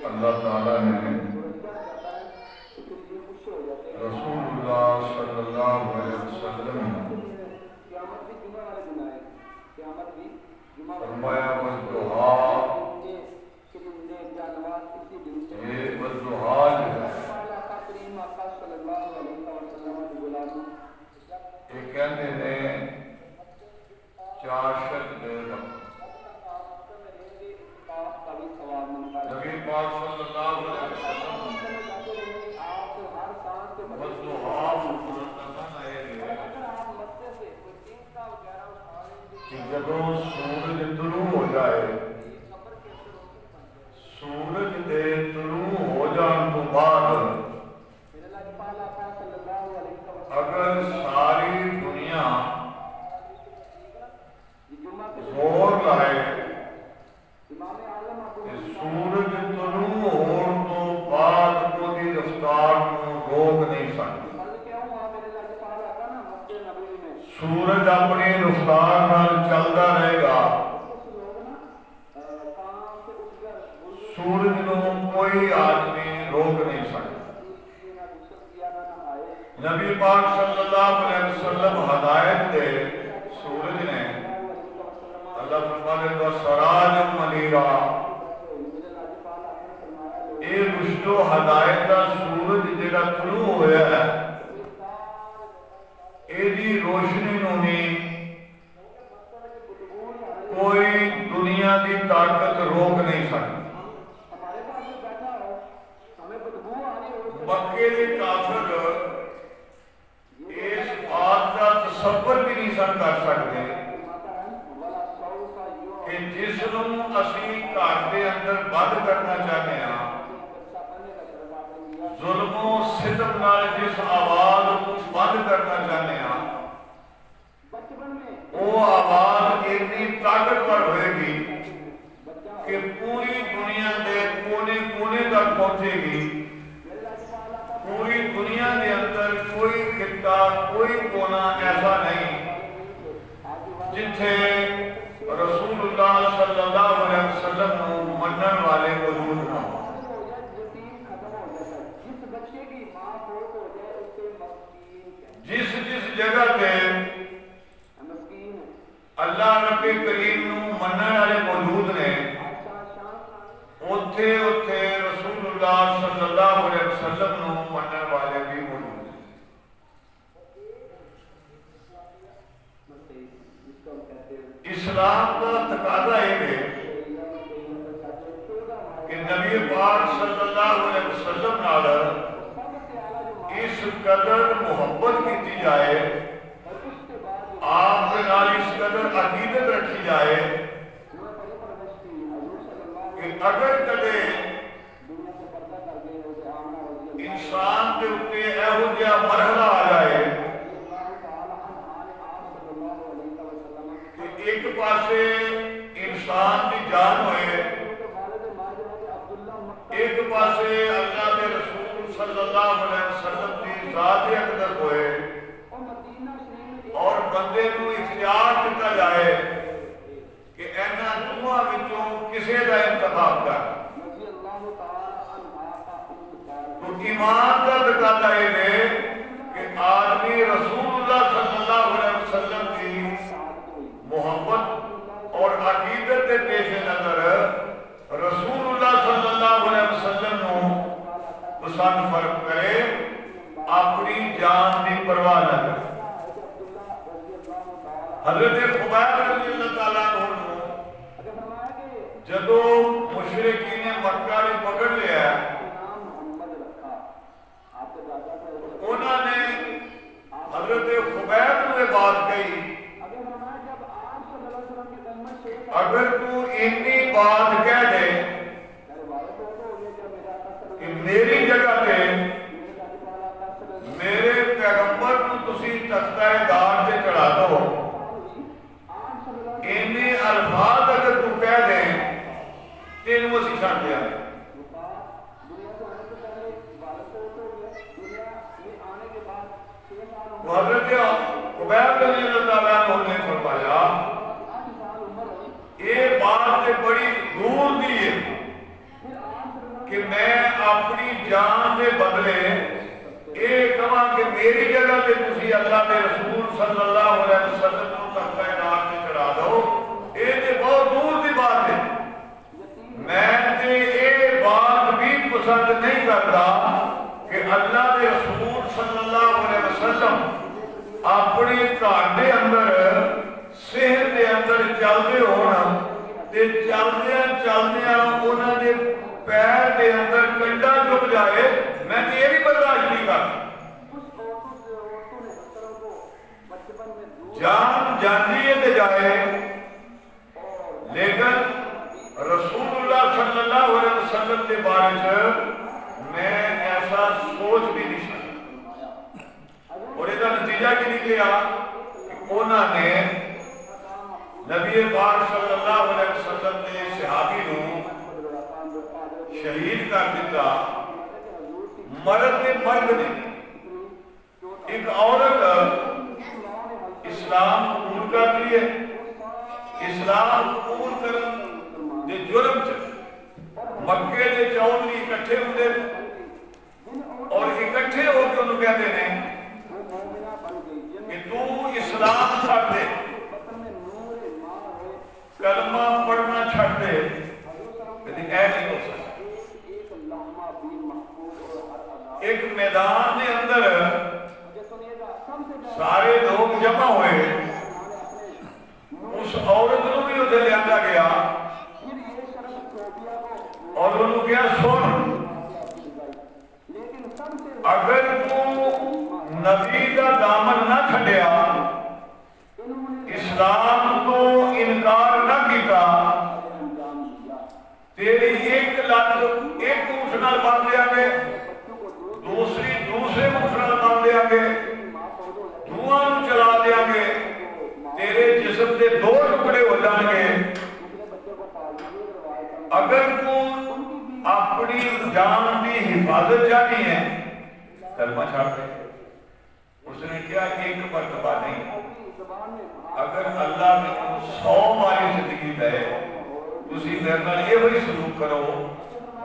اللہ تعالیٰ نے رسول اللہ صلی اللہ علیہ وسلم فرمایا والضحیٰ، یہ والضحیٰ جو ہے یہ کہتے ہیں چاشت دے وقت نبی پاک صلی اللہ علیہ وسلم والضحیٰ کہ جب سورج طلوع ہو جائے، سورج دے طلوع ہو جان تو بعد اگر ساری دنیا زور لائے کہ سورج طلوع ہون تو بعد کو دی رفتار کو روک نہیں سکتی، سورج اپنی رفتار نال چلتا رہے گا، سورج نو کوئی آدمی روک نہیں سکتا۔ نبی پاک صلی اللہ علیہ وسلم ہدایت دے سورج نے، اللہ فرمانے کا سراج منیرا، اے رشد و ہدایت دا سورج جڑا طلوع ہویا ہے، ایدی روشنی نونی کوئی دنیا دی طاقت روک نہیں سکتی۔ مکے دے کافر اس بات کا تصور بھی نہیں کر سکتے کہ جس نوں اسی گھر دے اندر بند کرنا چاہتے ہیں، ظلم و ستم نال جس آواز کو بند کرنا چاہتے ہیں، وہ آواز اتنی طاقتور ہوئے گی کہ پوری دنیا دے کونے کونے تک پہنچے گی۔ پوری دنیا دے اندر کوئی خطہ، کوئی کونا ایسا نہیں جتھے رسول اللہ صلی اللہ علیہ وسلم کو منن والے موجود نہ ہوں۔ جس جگہ پہ اللہ رب کریم نو منن والے موجود نے، اوتھے رسول اللہ صلی اللہ علیہ وسلم نو منن والے بھی موجود ہیں۔ اسلام کا تقاضا یہ ہے کہ نبی پاک صلی اللہ علیہ وسلم نال اس قدر محبت کی جائے، آپ کے نال اس قدر عقیدت رکھی جائے کہ اگر کدے انسان کے اوپر ایہو جہا مرحلہ آ جائے کہ ایک پاسے انسان کی جان ہوئے، ایک پاسے اللہ کے رسول صلی اللہ علیہ وسلم کی ذات اقدس ہوئے، اور بندے کو اختیار دیتا جائے کہ اینا دعا وچوں کسے دا انتخاب کر، تو ایمان کا تقاضا یہ ہے کہ آدمی رسول اللہ صلی اللہ علیہ وسلم کی محبت اور عقیدت کے پیش نظر رسول اللہ صلی اللہ علیہ وسلم نو پسند فرق کرے اپنی جان کی پرواہ نہ کرے. حضرت خبیب رضی اللہ تعالیٰ عنہ جدو مشرکین مکہ نے پکڑ لیا انہوں نے حضرت خبیب نے بات کہی اگر تو اتنی بات کہہ دے کہ میری جگہ پہ میرے پیغمبر کو تسی تختہ دار سے چڑھا دو اتنے الفاظ اگر تو کہہ دیں تینوں اسی چھڑ دیا ہے. حضرت خبیب رضی اللہ تعالیٰ عنہ نے فرمایا یہ بات سے بڑی دور دی ہے کہ میں اپنی جان کے بدلے یہ کہاں کہ میری جگہ پہ تسی اللہ کے رسول صلی اللہ علیہ وسلم کو تختہ دار سے چڑھا دو. یہ بہت دور کی بات ہے. میں یہ بات بھی پسند نہیں کرتا کہ اللہ کے رسول صلی اللہ علیہ وسلم اپنے گھر کے اندر صحت کے اندر چلتے ہونا تے چلدیاں چلدیاں انہوں نے پیر کے اندر کنڈا چپ جائے. میں یہ بھی برداشت نہیں کرتا. جان جانی ہے تے جائے لیکن رسول اللہ صلی اللہ علیہ وسلم کے بارے میں میں ایسا سوچ بھی نہیں سکتا. اور یہ نتیجہ کی نکلیا کہ انہوں نے نبی پاک صلی اللہ علیہ وسلم نے صحابی کو شہید کر دیتا. مرد نے مرد نے ایک عورت اسلام قبول کر لیے. اسلام قبول کرن دے جرم چ مکے دے چودھری اکٹھے ہوتے اور اکٹھے ہو کے انہوں کہتے ہیں کہ تو اسلام چھڑ دے کلمہ پڑھنا چھڑ دے. لیکن ایسے ہو سکتا ایک میدان کے اندر سارے لوگ جمع ہوئے اس عورت کو بھی ادھر لیا گیا اور انہوں کیا سن اگر تو نبی کا دامن نہ چھڑیا اسلام تو انکار نہ کیتا تیری ایک لات ایک اونٹ نال باندھ دیا گے دوسری دوسرے اونٹ نال باندھ دیا گے دھواں چلا دیا گے تیرے جسم کے دو ٹکڑے ہو جائیں گے. اگر تو اپنی جان کی حفاظت چاہتی ہے کلمہ چھاڑ دے. اس نے کیا ایک مرتبہ نہیں اگر اللہ نے 100 باری زندگی دے تسی میرے نال یہ وہی سلوک کرو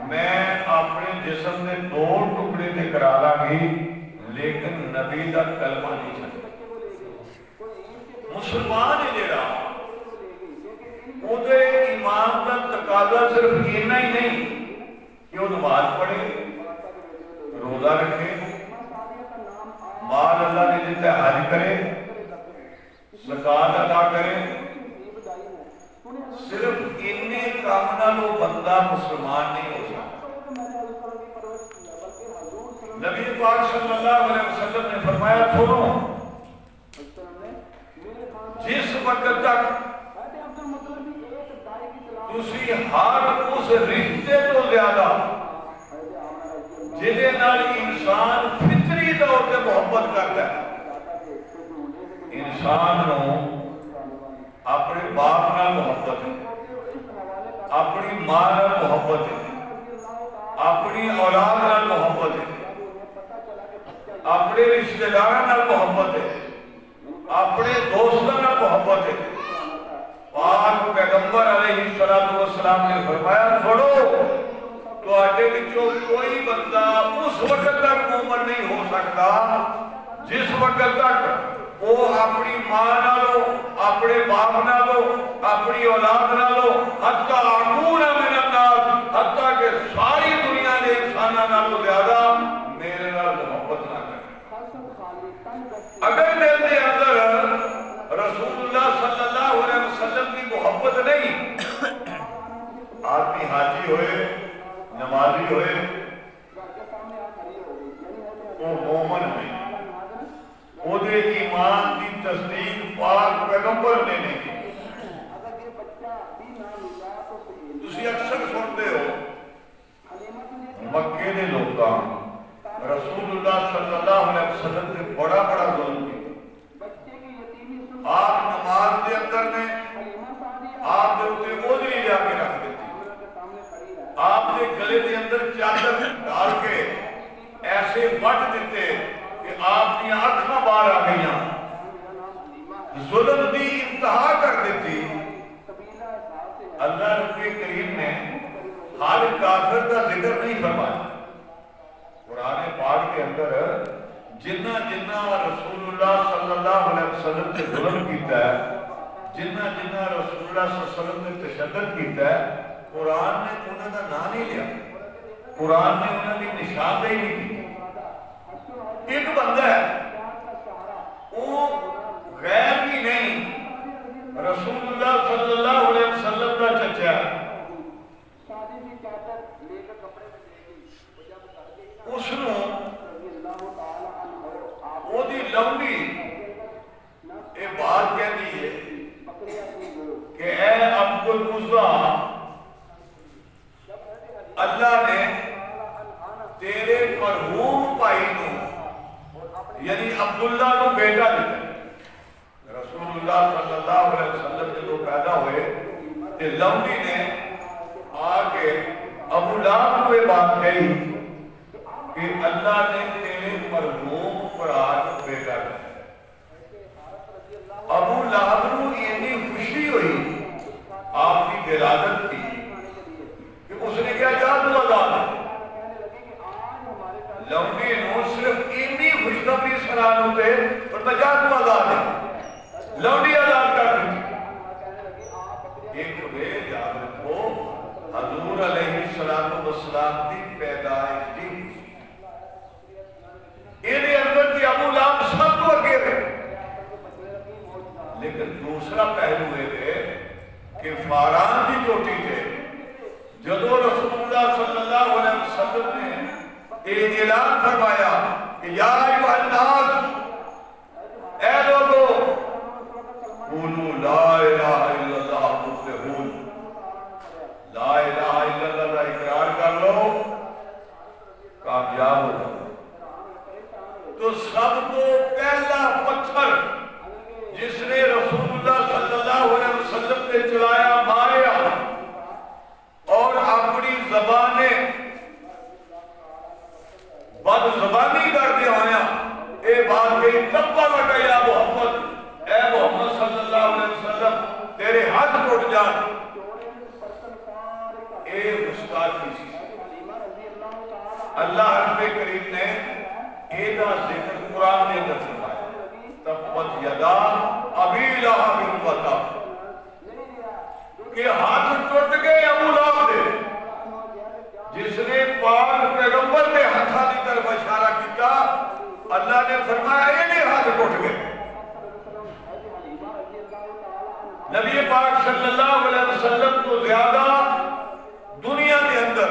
میں اپنے جسم کے 2 ٹکڑے تے کرا لا گی لیکن نبی دا کلمہ نہیں چھڑ. مسلمان ہے جڑا اودے ایمان دا تقاضا صرف اتنا ہی نہیں کہ وہ نماز پڑھے روزہ رکھے مال اللہ نے دیتا ہے حج کرے زکات ادا کرے. صرف اتنے کام نال وہ بندہ مسلمان نہیں ہو سکتا. نبی پاک صلی اللہ علیہ وسلم نے فرمایا سنو جس وقت تک تسی ہر اس رشتے تو زیادہ جہدے نال انسان فطری طور پہ محبت کرتا ہے. انسان نو اپنے باپ نال محبت ہے اپنی ماں نال محبت ہے اپنی اولاد نال محبت ہے اپنے رشتہ داراں نال محبت ہے اپنے دوستوں نال محبت ہے. پاک پیغمبر علیہ السلام نے فرمایا چھوڑو تو آٹے بچوں کوئی بندہ اس وقت تک مومن نہیں ہو سکتا جس وقت تک وہ اپنی ماں نہ لو اپنے باپ نہ لو اپنی اولاد نہ لو حتیٰ عمون من الناس حتیٰ کہ ساری دنیا نے انسانہ نہ لو زیادہ اگر دل دے اندر رسول اللہ صلی اللہ علیہ وسلم کی محبت نہیں، آدمی حاجی ہوئے، نمازی ہوئے، وہ مومن ہوئے، وہ دے ایمان کی تصدیق پاک پیغمبر نے نہیں کی۔ تسی اکثر سنتے ہو مکے دے لوگاں رسول اللہ صلی اللہ علیہ وسلم نے بڑا بڑا ظلم کیا۔ آپ نماز دے اندر نے آپ دے اتے اوزی جا کے رکھ دیتی، آپ دے گلے دے اندر چادر ڈال کے ایسے وٹ دیتے کہ آپ کی آنکھاں باہر آ گئیاں، ظلم دی انتہا کر دیتی۔ اللہ رب کریم نے ہر کافر کا ذکر نہیں فرمایا۔ قرآن پاک کے اندر جنہ جنہ رسول اللہ صلی اللہ علیہ وسلم نے ظلم کیتا ہے، جنہ جنہ رسول اللہ صلی اللہ علیہ وسلم نے تشدد کیتا ہے، قرآن نے انہوں کا نام نہیں لیا، قرآن نے انہوں کی نشاندہی نہیں کی۔ ایک بندہ ہے وہ غیر بھی نہیں، رسول اللہ صلی اللہ علیہ وسلم کا چچا ہے، اس نے وہ دی لمبی یہ بات کہہ دی ہے کہ اے عبد العزا، اللہ نے تیرے مرحوم بھائی نو یعنی عبداللہ نو بیٹا دیتا ہے۔ رسول اللہ صلی اللہ علیہ وسلم جب وہ پیدا ہوئے کہ لمبی نے آ کے ابو لہب کو یہ بات کہی کہ اللہ نے تیرے مرحوم برات بیٹا دیا۔ ابو لہب کو اتنی خوشی ہوئی آپ کی ولادت کی کہ اس نے کیا جا تو آزاد ہے۔ لمبی نو صرف اتنی خوشخبری سنان ہوتے اور میں جا تو آزاد ہے، لمبی آزاد کر دی۔ ایک خدے یاد رکھو حضور علیہ السلام کی پیدائش دی یہ اندر کی ابو لہب سب تو اگے رہے، لیکن دوسرا پہلو یہ ہے کہ فاران کی چوٹی تھے جدو رسول اللہ صلی اللہ علیہ وسلم نے ایک اعلان فرمایا کہ یا ایوہ الناس، اے لوگو قولوا لا الہ الا اللہ تفلحون، لا الہ الا اللہ کا اقرار کر لو کامیاب ہو جاؤ۔ تو سب کو پہلا پتھر جس نے رسول اللہ صلی اللہ علیہ وسلم نے چلایا ماریا اور اپنی زبانیں بد زبانی کر دیا آیا، اے بات کہی تبا لگا یا محمد، اے محمد صلی اللہ علیہ وسلم تیرے ہاتھ ٹوٹ جان۔ اے گستاخی سی۔ اللہ رب کریم نے ایدہ ذکر قرآن نے اندر فرمایا تبت یدا ابی لہب وتب، کہ ہاتھ ٹوٹ گئے ابو لہب دے جس نے پاک پیغمبر نے ہاتھاں کی طرف اشارہ کیتا، اللہ نے فرمایا یہ نہیں ہاتھ ٹوٹ گئے۔ نبی پاک صلی اللہ علیہ وسلم کو زیادہ دنیا کے اندر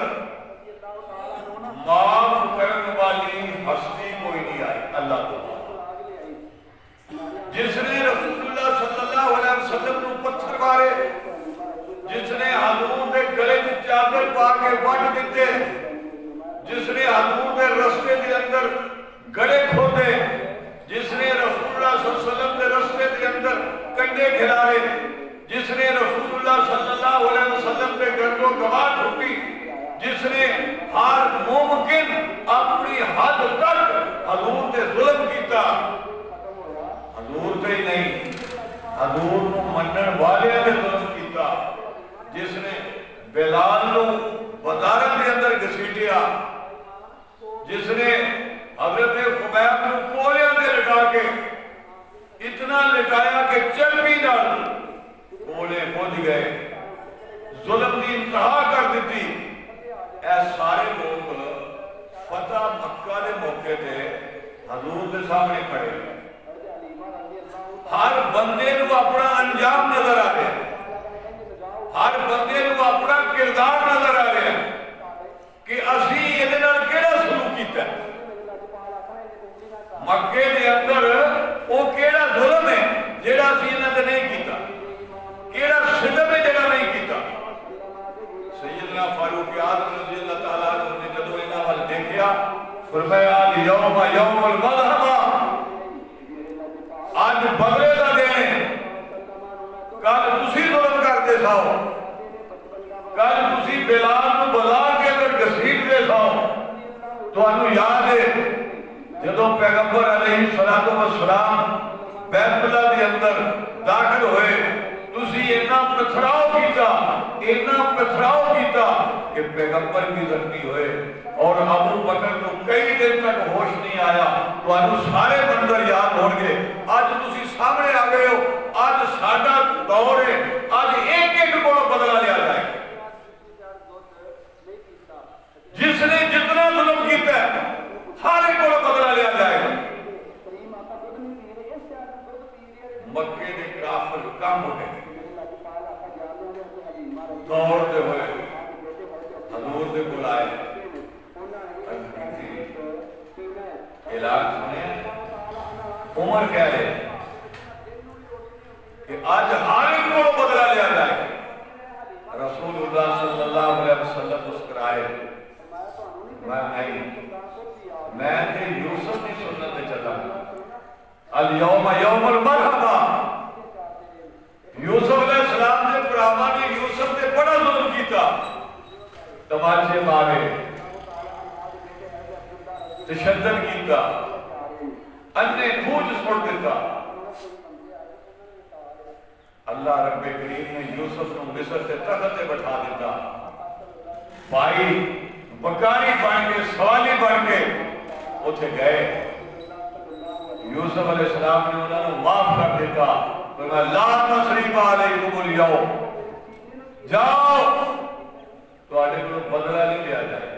معاف کرنے والی ہستی کوئی نہیں آئی اللہ کو، جس نے رسول اللہ صلی اللہ علیہ وسلم کو پتھر مارے، جس نے حضور کے گلے میں چادر پا کے وٹ دیتے، جس نے حضور کے رستے کے اندر گڑے کھودے، جس نے رسول اللہ صلی اللہ علیہ وسلم کے رستے کے اندر کنڈے کھلائے، جس نے رسول اللہ صلی اللہ علیہ وسلم کے گردوں گواہ ٹھوکی، جس نے ہر ممکن اپنی حد تک حضور سے ظلم کیتا، حضور سے ہی نہیں حضور کو منن والے نے ظلم کیتا، جس نے بلال کو بازاروں کے اندر گھسیٹیا، جس نے حضرت خبیب کو کولیاں سے لٹا کے اتنا لٹایا کہ چربی نال کولے بجھ گئے، ظلم کی انتہا کر دیتی۔ اے سارے لوگ فتح مکہ دے موقع تھے حضور کے سامنے کھڑے، ہر بندے کو اپنا انجام نظر آ رہا ہے، ہر بندے کو اپنا کردار نظر آ رہا ہے کہ اسی یہ کیڑا سلوک کیتا ہے۔ مکے دے اندر وہ کیڑا ظلم ہے جیڑا اسی انہاں تے نہیں کیتا، کیڑا صدم ہے جیڑا نہیں کیتا۔ سیدنا فاروق اعظم رضی اللہ تعالیٰ عنہ نے جدو انہاں وال دیکھیا فرمایا یوم یوم الملحمہ، آج بدلے دا دن ہے، کل تسی ظلم کرتے ساؤ، کل تسی بلال کو بازار کے اندر گھسیٹ دے ساؤ۔ تو انہوں یاد ہے جدو پیغمبر علیہ السلام بیت اللہ کے اندر داخل ہوئے، تسی اینا پتھراؤ کیتا کہ پیغمبر بھی زخمی ہوئے اور ابو بکر کو کئی دن تک ہوش نہیں آیا۔ تو انہوں سارے منظر یاد ہو گئے۔ آج تسی سامنے آ گئے ہو، آج ساڈا دور ہے، آج ایک ایک کو بدلا لیا جائے، جس نے جتنا ظلم کیتا ہے ہر ایک کو بدلا لیا جائے گا۔ مکے دے کافر کم ہو گئے، دوڑتے ہوئے حضور دے بلائے، اعلان سنے عمر کہہ رہے کہ آج ہر ایک کو بدلا لیا جائے گا۔ رسول اللہ صلی اللہ علیہ وسلم مسکرائے، میں نہیں، میں تے یوسف کی سنت پہ چلا، الیوم یوم المرحمہ۔ یوسف علیہ السلام نے پراما نے یوسف نے بڑا ظلم کیتا، تماچے مارے، تشدد کیتا، انہیں کھوج چھوڑ دیتا۔ اللہ رب کریم نے یوسف کو مصر سے تخت پہ بٹھا دیتا، بھائی بکاری بن کے سوالی بن کے اتھے گئے۔ یوسف علیہ السلام نے انہوں نے معاف کر دیتا، فرمایا لا تثریب علیکم اليوم، جاؤ تو آنے کو بدلہ نہیں لیا جائے۔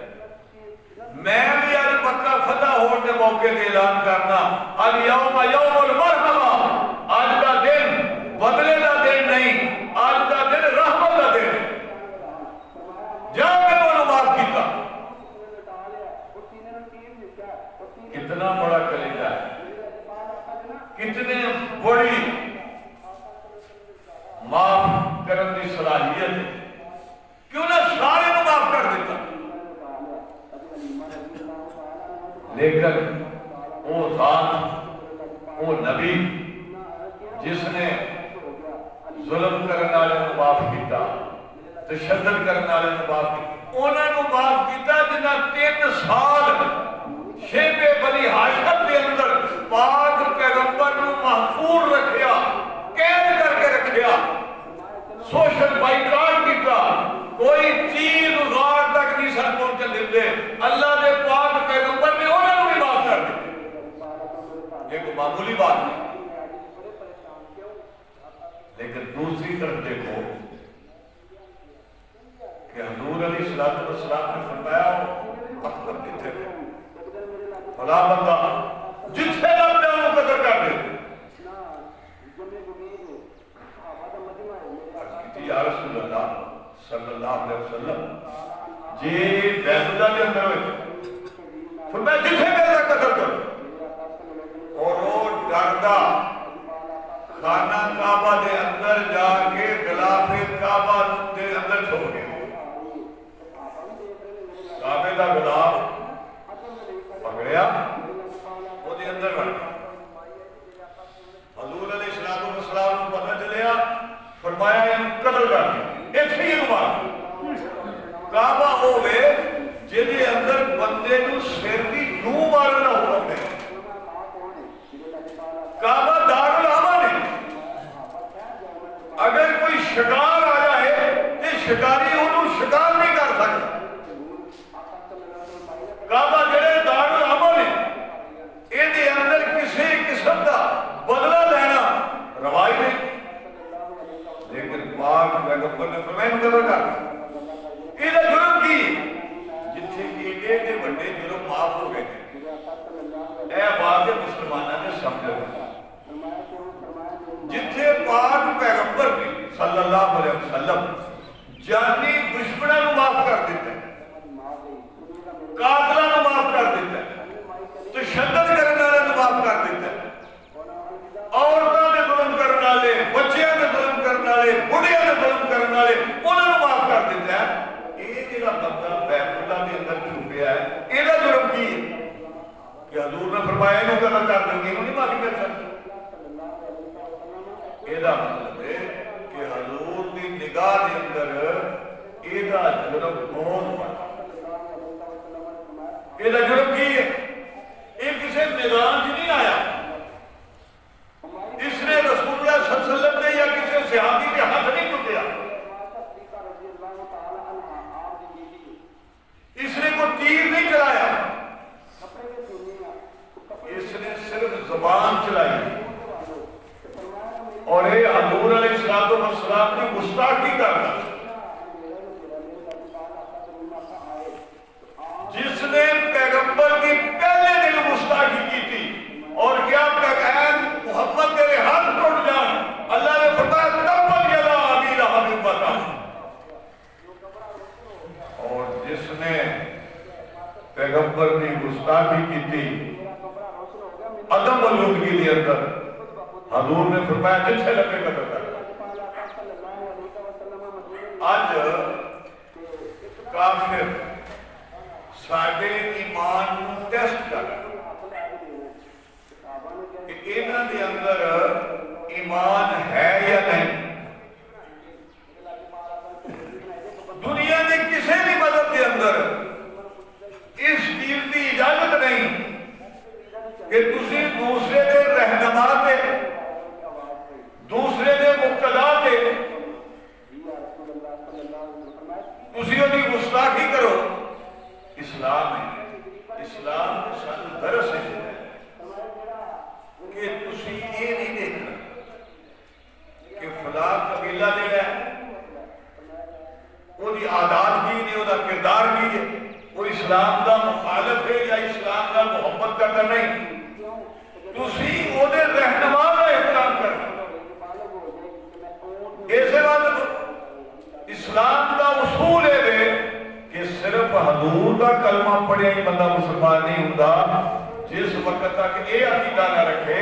میں بھی آج مکہ فتح ہونے موقع کے اعلان کرنا، الیوم یوم المرحمہ، آج کا دن بدلے کا دن نہیں، آج کا دن رحمت کا دن ہے۔ جاؤ میں انہوں معاف کیتا۔ کتنا بڑا کلیجہ ہے، کتنے بڑی معاف کرن دی صلاحیت ہے، کیوں نہ سارے کو معاف کر دیتا۔ لیکن وہ ذات، وہ نبی جس نے ظلم کرنے والے کو معاف کیتا، تشدد کرنے والے کو معاف کیتا، انہوں نے معاف کیتا جنہاں 3 سال شیب بنی ہاشم کے اندر پاک پیغمبر کو محفوظ رکھیا، قید کر کے رکھیا، سوشل بائیکاٹ کیتا، کوئی چیز غار تک نہیں سر پہنچے دیتے، اللہ دے پاک پیغمبر نے انہوں نے بھی معاف کر دیتے۔ یہ کوئی معمولی بات نہیں۔ لیکن دوسری طرف دیکھو کہ حضور علیہ السلام نے فرمایا اختر کتنے تھے، بھلا بندہ جتنے لگ دے وہ قدر کر دے۔ کہتی یا رسول اللہ صلی اللہ علیہ وسلم جی بیت اللہ کے اندر ہوئے، فرمایا جتنے میرا قدر کر، اور وہ ڈردہ خانہ کعبہ دے اندر جا کے غلاف کعبہ دے اندر چھوڑ گئے۔ کعبے دا غلاف پکڑیا، وہ دے اندر بڑھ گیا۔ حضور علیہ السلام کو پتہ چلیا، فرمایا یہ قتل کر دیا، ایک ہی مار۔ کعبہ ہوئے جدے اندر بندے کو سر دی کیوں مارنا ہوا ہے؟ کعبہ دار الامن ہے، اگر کوئی شکار آ جائے تو شکاری انہوں شکار نہیں کر سکتا۔ کعبہ جڑے دار الامن ہے، یہ دے اندر کسی قسم کا بدلہ لینا روائی نہیں۔ لیکن پاک پیغمبر نے فرمایا قدر کر، یہ جرم کی جتھے ایڈے دے بڑے جرم معاف اے بات مسلمانوں نے سمجھو جتھے پاک پیغمبر بھی صلی اللہ علیہ وسلم جانی دشمنوں کو معاف کر دیتا ہے، قاتلوں کو معاف کر دیتا ہے، تشدد کرنے والوں کو معاف کر دیتا ہے، عورتوں نے ظلم کرنے والے، بچیاں نے ظلم کرنے والے، بڑھیاں نے ظلم کرنے والے انہوں نے معاف کر دیتا ہے۔ یہ جڑا بندہ بیت اللہ کے اندر چھپیا ہے یہ جرم کی ہے کہ حضور نے فرمایا انہوں قتل کر دیں گے، انہوں نہیں معافی کر سکتے۔ یہ مطلب ہے کہ حضور کی نگاہ کے اندر یہ جرم بہت بڑا، یہ جرم کی ہے، یہ کسی میدان سے نہیں آیا، اس نے رسول اللہ صلی اللہ علیہ وسلم نے یا کسی صحابی کے ہاتھ نہیں ٹوٹیا، اس نے کوئی تیر نہیں چلایا، اس نے صرف زبان چلائی اور یہ حضور علیہ السلام کی گستاخی کرنا۔ جس نے پیغمبر کی پہلے دن گستاخی کی تھی اور کیا پیغام محمد تیرے ہاتھ ٹوٹ جان، اللہ نے فرمایا تبت یدا ابی لہب وتب، اور جس نے پیغمبر کی گستاخی کی تھی عدم موجودگی کے اندر، حضور نے فرمایا جتھے لگے قتل کر۔ آج کافر ساڑھے ایمان کو ٹیسٹ کر کہ انہاں دے اندر ایمان ہے یا نہیں۔ دنیا کے کسی بھی مذہب کے اندر اس چیز کی اجازت نہیں کہ تسی دوسرے دے رہنما تے، دوسرے دے مقتدا تے تسی انہی گستاخی کرو۔ اسلام ہے، اسلام سانو درس ہے کہ تسی یہ نہیں دیکھنا کہ فلاں قبیلہ دے گئے وہ دی عادات کی نہیں، وہ دا کردار کی ہے، وہ اسلام دا مخالف ہے یا اسلام دا محبت کرتا نہیں، تسی وہ دے رہنما کا احترام کرنا۔ ایسے بات اسلام کا اصول ہے کہ صرف حضور کا کلمہ پڑھے ہی بندہ مسلمان نہیں ہوتا، جس وقت تک یہ عقیدہ نہ رکھے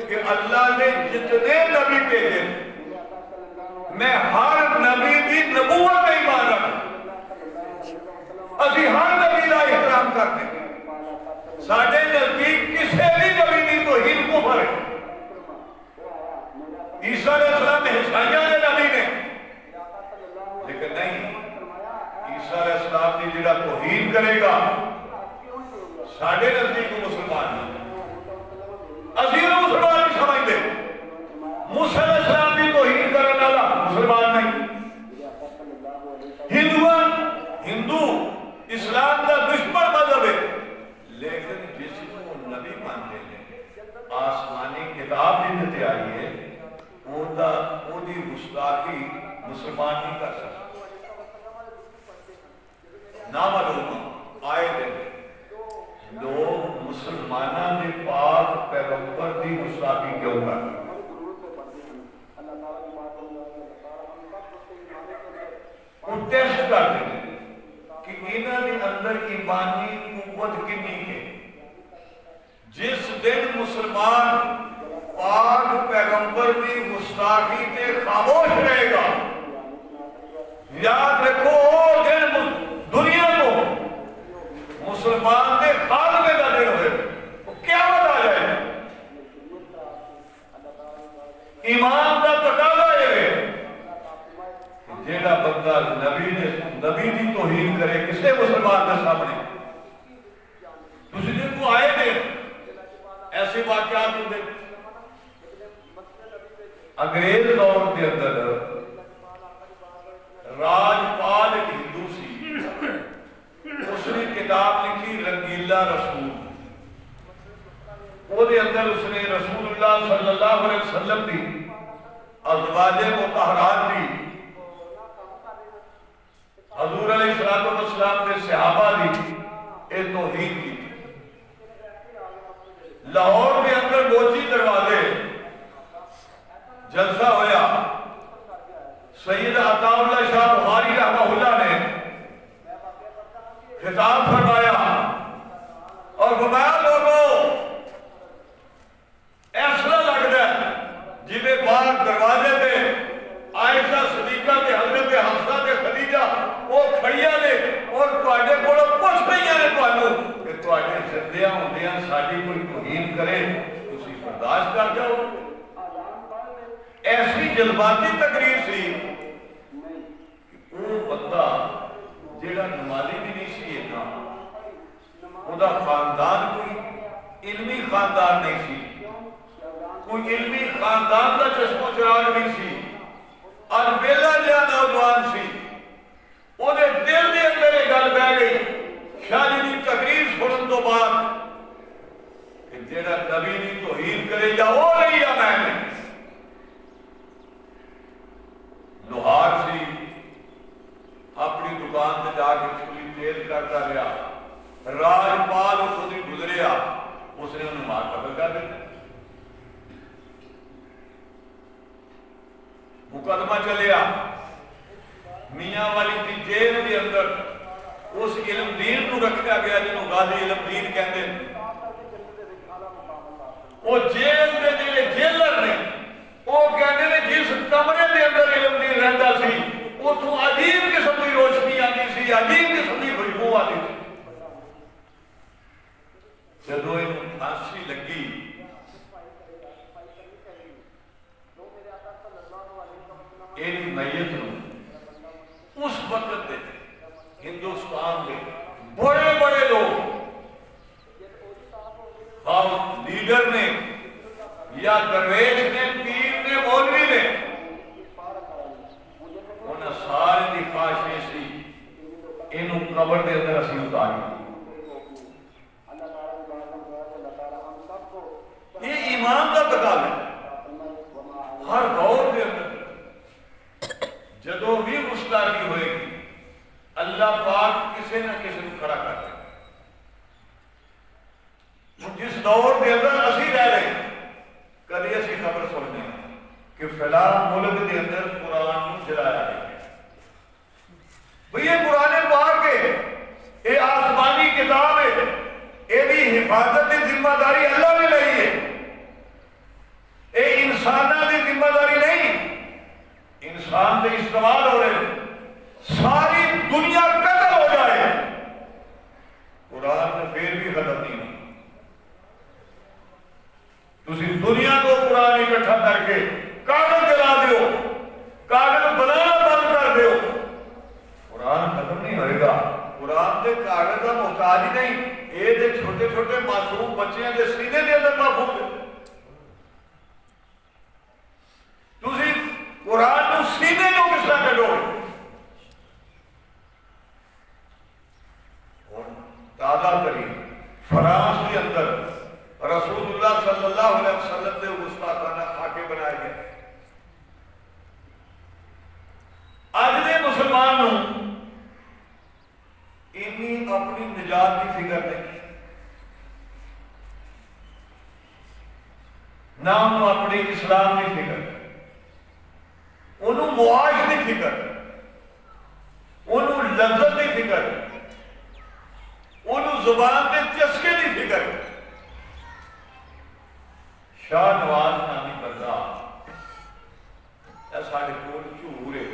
کہ اللہ نے جتنے نبی بھیجے میں ہر نبی کی نبوت کا ایمان رکھوں، اسی ہر نبی کا احترام کرتے ہیں، ساڑھے نزدیک کسی بھی نبی نہیں تو ہی کفر ہے۔ عیسیٰ علیہ السلام نے عیسائیوں نے نبی نے، لیکن نہیں، عیسیٰ علیہ السلام کی جڑا توہین کرے گا ساڑھے نزدیک مسلمان نہیں، عزیز مسلمان نہیں سمجھتے، موسیٰ علیہ السلام کی توہین کرنے والا مسلمان نہیں، ہندو اسلام کا دشمن مذہب ہے، لیکن جس کو نبی مانتے ہیں آسمانی کتاب بھی دیتے آئی ہے، وہ دی گستاخی مسلمان نہیں کر سکتا۔ نامعلوم آئے دن لوگ مسلمانہ نے پاک پیغمبر دی گستاخی کیوں کر وہ ٹیسٹ کرتے ہیں کہ انہاں نے اندر ایمانی قوت کنی ہے۔ جس دن مسلمان پاک پیغمبر کی گستاخی تے خاموش رہے گا، یاد رکھو وہ دن دنیا کو مسلمان کے خاتمے کا دن ہوئے، وہ قیامت آ جائے۔ ایمان کا تقاضا یہ ہے جیڑا بندہ نبی دی توہین کرے کسے مسلمان کے سامنے، تسی جن کو آئے دے ایسے واقعات ہوتے۔ انگریز دور کے اندر راجپال ایک ہندو سی، اس نے کتاب لکھی رنگیلا رسول، وہ دے اندر اس نے رسول اللہ صلی اللہ علیہ وسلم دی ازواج مطہرات دی، حضور علیہ السلام کے صحابہ دی اے توہین کی، لاہور کے اندر موچی دروازے جلسہ ہویا، سید عطا اللہ شاہ بخاری رحمہ اللہ نے خطاب فرمایا اور فرمایا لوگوں ایسا لگتا ہے جی باہر دروازے پہ عائشہ صدیقہ کے حضرت حفصہ کے خدیجہ وہ کھڑیاں نے اور تواڈے کولوں پوچھ رہی نے تانوں کہ تواڈے زندیاں ہوندیاں ساڈی کوئی توہین کرے تسی برداشت کر جاؤ۔ ایسی جذباتی تقریر سی کہ وہ بندہ جیڑا نمازی بھی نہیں سی نا، وہ دا خاندان کوئی علمی خاندان نہیں سی، کوئی علمی خاندان دا چشم و چراغ نہیں سی، البیلا جہاں نوجوان سی، وہ دے دل دے اندر ایک گل بہ گئی شاہ جی دی تقریر سنن تو بعد کہ جیڑا نبی دی توہین کرے یا وہ نہیں یا میں نہیں۔ لوہار سی، اپنی دکان سے جا کے چولی تیز کرتا رہا، راجپال اس کو گزریا، اس نے انہیں مار قتل کر دیتا۔ مقدمہ چلیا میاں والی کی جیل کے اندر اس علم دین کو رکھا گیا جنہوں غازی علم دین کہتے ہیں۔ وہ جیل دے جیلے جیلر نے وہ کہتے ہیں جس کمرے دے اندر علم دین رہتا سی وہ تو عجیب قسم کی روشنی آتی سی، عجیب قسم کی خوشبو آتی سی۔ جدو انہوں پھانسی لگی ایک میت نو اس وقت دے ہندوستان دے بڑے بڑے لوگ لیڈر نے یا درویش نے، پیر نے، مولوی نے، انہاں سارے دی خواہش سی انہوں قبر دے اندر اسی اتاری۔ یہ ایمان کا تقاضا ہے۔ ہر دور دے اندر جدو بھی گستاخی ہوئے گی اللہ پاک کسی نہ کسی کو کھڑا کرتے ہیں۔ جس دور کے اندر اسی رہ رہے ہیں کدی ایسی خبر سننے کہ فلاں ملک کے اندر قرآن کو جلایا گیا ہے۔ بھئی یہ قرآن پاک ہے، یہ آسمانی کتاب ہے، یہ حفاظت کی ذمہ داری اللہ نے لئی ہے، یہ انسانوں کی ذمہ داری نہیں۔ انسان سے استعمال ہو رہے ساری دنیا قتل ہو جائے قرآن میں پھر بھی ختم نہیں ہوئی۔ تسی دنیا کو قرآن اکٹھا کر کے کاغذ جلا دیو، کاغذ بنانا بند کر دیو، قرآن ختم نہیں ہوئے گا۔ قرآن دے کاغذ کا محتاج ہی نہیں، یہ دے چھوٹے چھوٹے معصوم بچیاں دے سینے دے اندر محفوظ ہے۔ تسی قرآن کو سینے کو کس طرح کٹو گے؟ تازہ ترین فرانس کے اندر رسول اللہ صلی اللہ علیہ وسلم نے گستاخانہ خاکے بنائے گئے۔ آج دے مسلمان انہی اپنی نجات کی فکر نہیں، نہ انہوں اپنی اسلام کی فکر، انہوں معاش کی فکر، انہوں لذت کی فکر، انہوں زبان کے چسکے کی فکر۔ شاہ نواز نامی بندہ اے ساڑھے کول جھور ہے،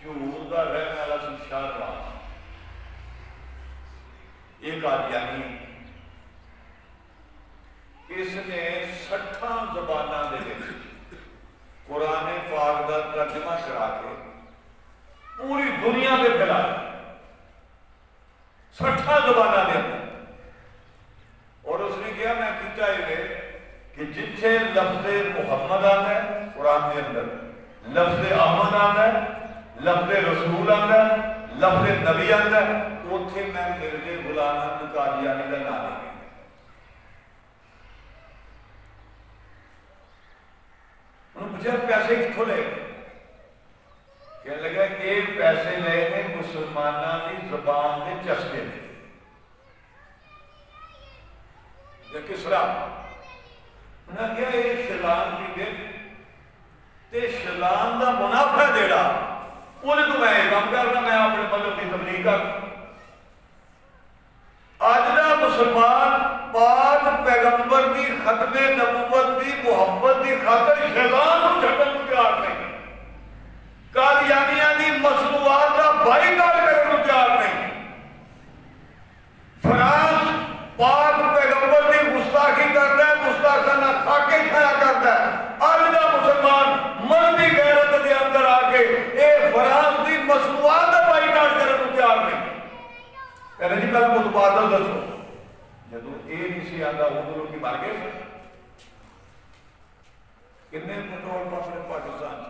جھور دا رہنے والا سی شاہ نواز، ایک قادیانی، اس نے 60 زبانہ دے دے قرآن پاک دا ترجمہ کرا کے پوری دنیا میں پھیلایا، 60 زبانہ دے دے۔ اور اس نے کیا میں کیتا ہے کہ جتھے لفظ محمد آنا ہے قرآن کے اندر، لفظ احمد آنا ہے، لفظ رسول آنا ہے، لفظ نبی آنا ہے، اتھے میں مرزا غلام احمد قادیانی کا نام ہے۔ انہوں نے پوچھا پیسے کتھوں لے گئے؟ کہنے لگا ایک پیسے لے گئے مسلمانوں کی زبان کے چسکے میں۔ یا کسرا انہیں کیا یہ شیطان کی دن تے شیطان دا منافع جیڑا وہ تو میں کام کرنا میں اپنے مذہب کی تبلیغ کر آج دا مسلمان پاک پیغمبر دی ختم نبوت دی محبت دی خاطر شیطان کو چھٹن کو تیار نہیں قادیانیاں دی مصنوعات دا بائیکاٹ کرنے کو تیار نہیں فرانس پاک پیغمبر دی گستاخی کرتا ہے گستاخانہ خاکے کھایا کرتا ہے آج دا مسلمان مردی غیرت دے اندر آکے اے فرانس دی مصنوعات دا بائیکاٹ کرنے کو تیار نہیں کہنے جی پہلے متبادل دسو جدو اے نہیں سی آدھا وہ کی مار گئے کتنے پٹرول پمپ نے پاکستان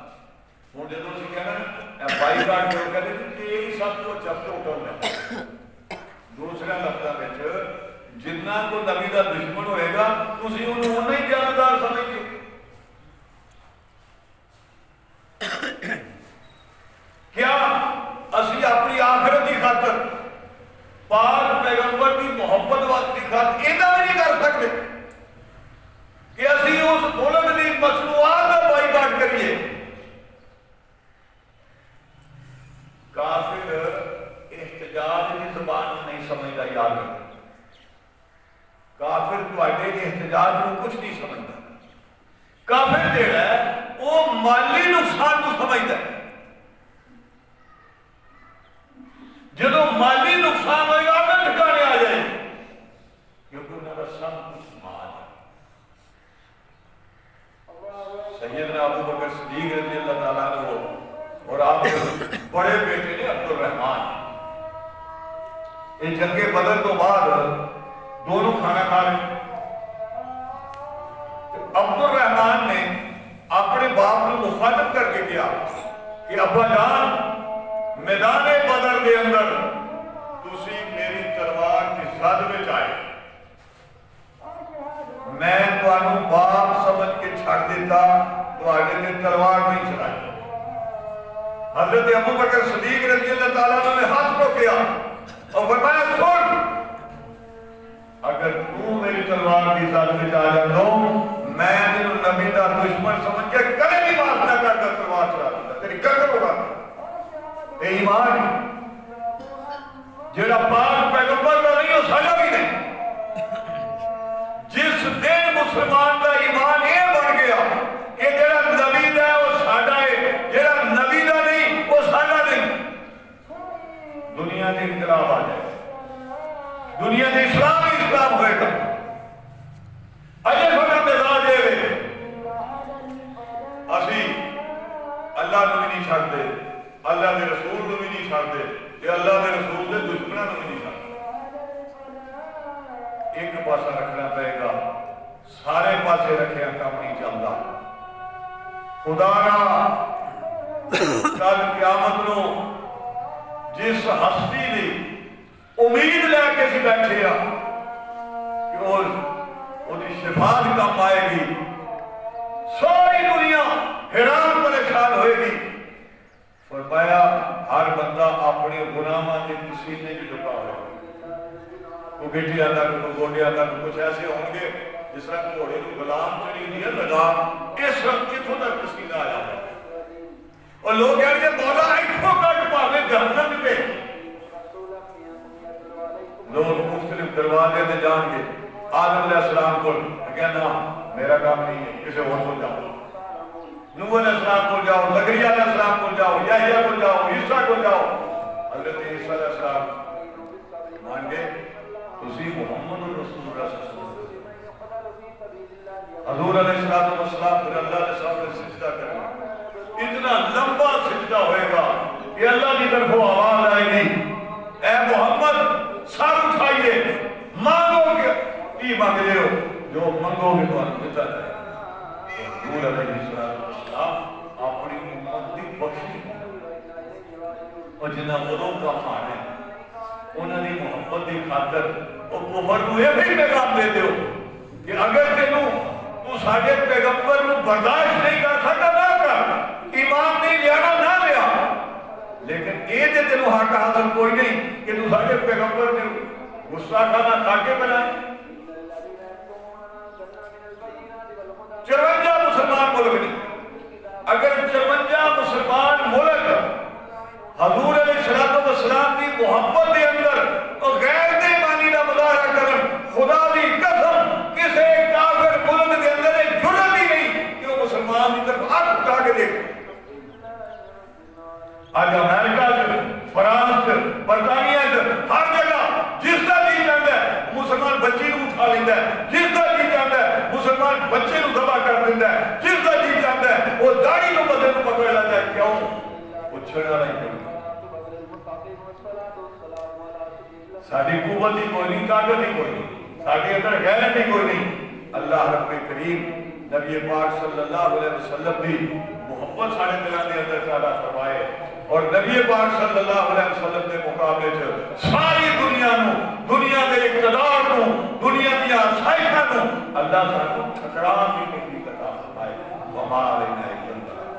ہوں جدو سی کہنا بائی کارڈ جو کہتے ہیں یہ سب کو چپ ٹوٹل ہے دوسرا لفظہ میں جتنا کو نبی دا دشمن ہوئے گا تسی انہوں نے جاندار سمجھتے کیا اسی اپنی آخرت کی خاطر پاک پیغمبر کی محبت وقت کی خاطر اینا بھی نہیں کر سکتے کہ اسی اس ملک دی مصنوعات کا بائیکاٹ کریے کافر احتجاج کی زبان میں نہیں سمجھتا یاد رکھتا کافر تواڈے احتجاج کو کچھ نہیں سمجھتا کافر جیڑا ہے وہ مالی نقصان کو سمجھتا ہے جدو مالی نقصان ہوئے گا میں ٹھکانے آ جائے کیونکہ انہوں نے سب کچھ مال ہے سیدنا ابو بکر صدیق رضی اللہ تعالیٰ عنہ اور آپ بڑے بیٹے نے عبد الرحمن یہ جنگ بدر تو بعد دونوں کھانا کھا رہے عبد الرحمن نے اپنے باپ کو مخاطب کر کے کیا کہ ابا جان میدان بدر دے اندر تسی میری تلوار کی زد میں آئے میں تمہیں باپ سمجھ کے چھڑ دیتا تو آگے نے تلوار نہیں چلائی حضرت ابو بکر صدیق رضی اللہ تعالیٰ نے ہاتھ کو کیا اور فرمایا سن اگر تو میری تلوار کی زد میں آ جاتا میں تیرے نبی دا دشمن سمجھ کے کبھی بھی بات نہ کرتا تلوار چلا دیتا تیری گردن ہوگا اے ایمان جیڑا پاک پیغمبر کا نہیں ہو سکتا بھی نہیں جس دن مسلمان کا ایمان یہ بن گیا کہ جیڑا نبی دا ہے وہ ساڈا ہے جیڑا نبی دا نہیں وہ ساڈا نہیں دنیا میں انقلاب آ جائے دنیا میں اسلام ہی اسلام ہوئے گا اجے فکر مزاج ہے اسی اللہ کو بھی نہیں چھڑتے اللہ دے رسول کو بھی نہیں چھڑتے کہ اللہ دے رسول دے دشمنوں کو بھی نہیں چھڑتے ایک پاسا رکھنا پڑے گا سارے پاسے رکھے کام نہیں چلتا خدا را کل قیامت نو جس ہستی دی امید لے کے سی بیٹھے کہ وہ شفاعت کم آئے گی ساری دنیا حیران پریشان ہوئے گی فرمایا ہر بندہ اپنے گناہاں کے پسینے کی ڈکا ہوئے وہ بیٹی آتا کو گوڑے آتا کو کچھ ایسے ہوں گے جس طرح گھوڑے کو غلام چلی نہیں ہے لگا اس وقت کتوں تک پسینہ آیا ہے اور لوگ کہہ رہے ہیں مولا ایتھوں کٹ پاوے جہنم پہ لوگ مختلف دروازے میں جان گے آدم علیہ السلام کو کہنا میرا کام نہیں ہے کسی اور کو جاؤ نوح علیہ السلام کو جاؤ زکریا علیہ السلام کو جاؤ یحییٰ کو جاؤ عیسیٰ کو جاؤ حضرت عیسیٰ علیہ السلام مان گے تسی محمد رسول اللہ صلی اللہ علیہ وسلم حضور علیہ السلام پھر اللہ علیہ السلام نے سجدہ کرنا اتنا لمبا سجدہ ہوئے گا کہ اللہ کی طرف وہ آواز آئے گی اے محمد سر اٹھائیے مانگو گے کی مانگ رہے ہو جو منگو گے تو آپ دیتا جائے حضور علیہ السلام اپنی امت دی بخشی اور جنہ غلوں کا خانے انہوں نے محبت دی خاطر اور کفر کو یہ بھی پیغام دیتے ہو کہ اگر تو ساڑھے پیغمبر کو برداشت نہیں کر سکتا نہ کر ایمان نہیں لیانا نہ لیا لیکن یہ دے تینوں حق حاصل کوئی نہیں کہ تو ساڑھے پیغمبر نے غصہ کھانا کھاکے بنائے لیتا ہے، جس کا جی چاہتا ہے مسلمان بچے کو ذبح کر دیتا ہے، جس کا جی چاہتا ہے وہ داڑھی کو بدن کو پکڑ لیتا ہے. کیوں؟ وہ چھڑا نہیں کرتا. ساری قوت ہی کوئی نہیں، طاقت ہی کوئی نہیں، سارے اندر غیرت ہی کوئی نہیں. اللہ رب کریم نبی پاک صلی اللہ علیہ وسلم بھی محبت سارے دلوں کے اندر پیدا فرمائے اور نبی پاک صلی اللہ علیہ وسلم کے مقابلے چ ساری دنیا نو، دنیا کے اقتدار نو، دنیا کی آسائشاں نو اللہ سانو ٹھکران کی توفیق عطا فرمائے. وما علینا الا البلاغ.